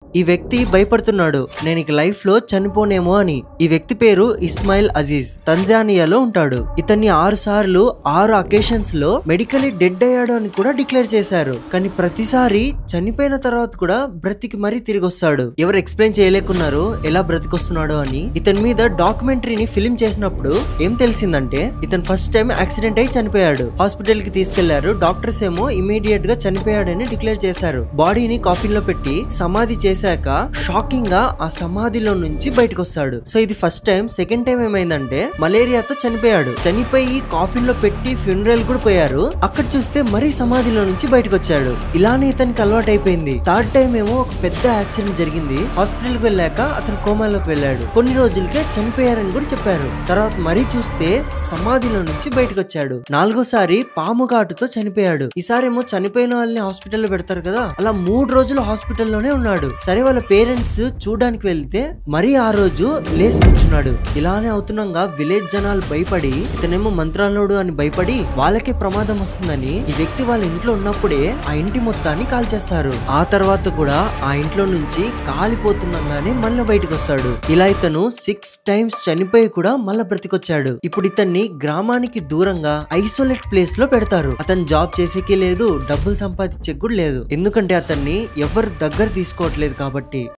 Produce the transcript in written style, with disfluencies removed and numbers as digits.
ఈ వ్యక్తి భయపడుతున్నాడు, నేను ఇక లైఫ్ లో చనిపోనేమో అని. ఈ వ్యక్తి పేరు ఇస్మాయిల్ అజీజ్, తంజానియాలో ఉంటాడు. ఇతన్ని 6 సార్లు 6 అకేషన్స్ లో మెడికలీ డెడ్ అయ్యాడు అని కూడా డిక్లేర్ చేశారు. కానీ ప్రతిసారి చనిపోయిన తర్వాత కూడా బ్రతికి మరీ తిరిగి వస్తాడు. ఎవరు ఎక్స్ప్లెయిన్ చేయలేకున్నారు ఎలా బ్రతికొస్తున్నాడు అని. ఇతని మీద డాక్యుమెంటరీని ఫిల్మ్ చేసినప్పుడు ఏం తెలిసిందంటే, ఇతను ఫస్ట్ టైం యాక్సిడెంట్ అయి చనిపోయాడు. హాస్పిటల్ కి తీసుకెళ్లారు. డాక్టర్స్ ఏమో ఇమీడియట్ గా చనిపోయాడని డిక్లేర్ చేశారు. బాడీని కాఫిన్ లో పెట్టి సమాధి చేశాక షాకింగ్ గా ఆ సమాధిలో నుంచి బయటకు వస్తాడు. సో ఇది ఫస్ట్ టైం. సెకండ్ టైం ఏమైందంటే, మలేరియాతో చనిపోయాడు. చనిపోయి కాఫిన్ లో పెట్టి ఫ్యూనరల్ కూడా పోయారు. అక్కడ చూస్తే మరీ సమాధిలో నుంచి బయటకు వచ్చాడు. ఇలానే ఇతనికి అలవాటు అయిపోయింది. థర్డ్ టైం ఏమో ఒక పెద్ద యాక్సిడెంట్ జరిగింది. హాస్పిటల్ కి వెళ్ళాక అతను కోమాలోకి వెళ్ళాడు. కొన్ని రోజులకే చనిపోయారని కూడా చెప్పారు. తర్వాత మరీ చూస్తే సమాధిలో నుంచి బయటకు వచ్చాడు. 4వసారి పాము ఘాటుతో చనిపోయాడు. ఈసారేమో చనిపోయిన వాళ్ళని హాస్పిటల్లో పెడతారు కదా, అలా 3 రోజులు హాస్పిటల్లోనే ఉన్నాడు. సరే వాళ్ళ పేరెంట్స్ చూడడానికి వెళ్తే మరీ ఆ రోజు లేచి కూర్చున్నాడు. ఇలానే అవుతున్నాగా విలేజ్ జనాలు భయపడి, ఇతనేమో మంత్రాలుడు అని భయపడి వాళ్ళకే ప్రమాదం వస్తుందని ఈ వ్యక్తి వాళ్ళ ఇంట్లో ఉన్నప్పుడే ఆ ఇంటి మొత్తాన్ని కాల్చేస్తారు. ఆ తర్వాత కూడా ఆ ఇంట్లో నుంచి కాలిపోతుండగానే మళ్ళీ బయటకు వస్తాడు. ఇలా ఇతను 6 టైమ్స్ చనిపోయి కూడా మళ్ళీ బ్రతికొచ్చాడు. ఇప్పుడు ఇతన్ని గ్రామానికి దూరంగా ఐసోలేట్ ప్లేస్ లో పెడతారు. అతను జాబ్ చేసేకి లేదు, డబ్బులు సంపాదించే కూడా లేదు. ఎందుకంటే అతన్ని ఎవరు దగ్గర తీసుకోవట్లేదు కాబట్టి.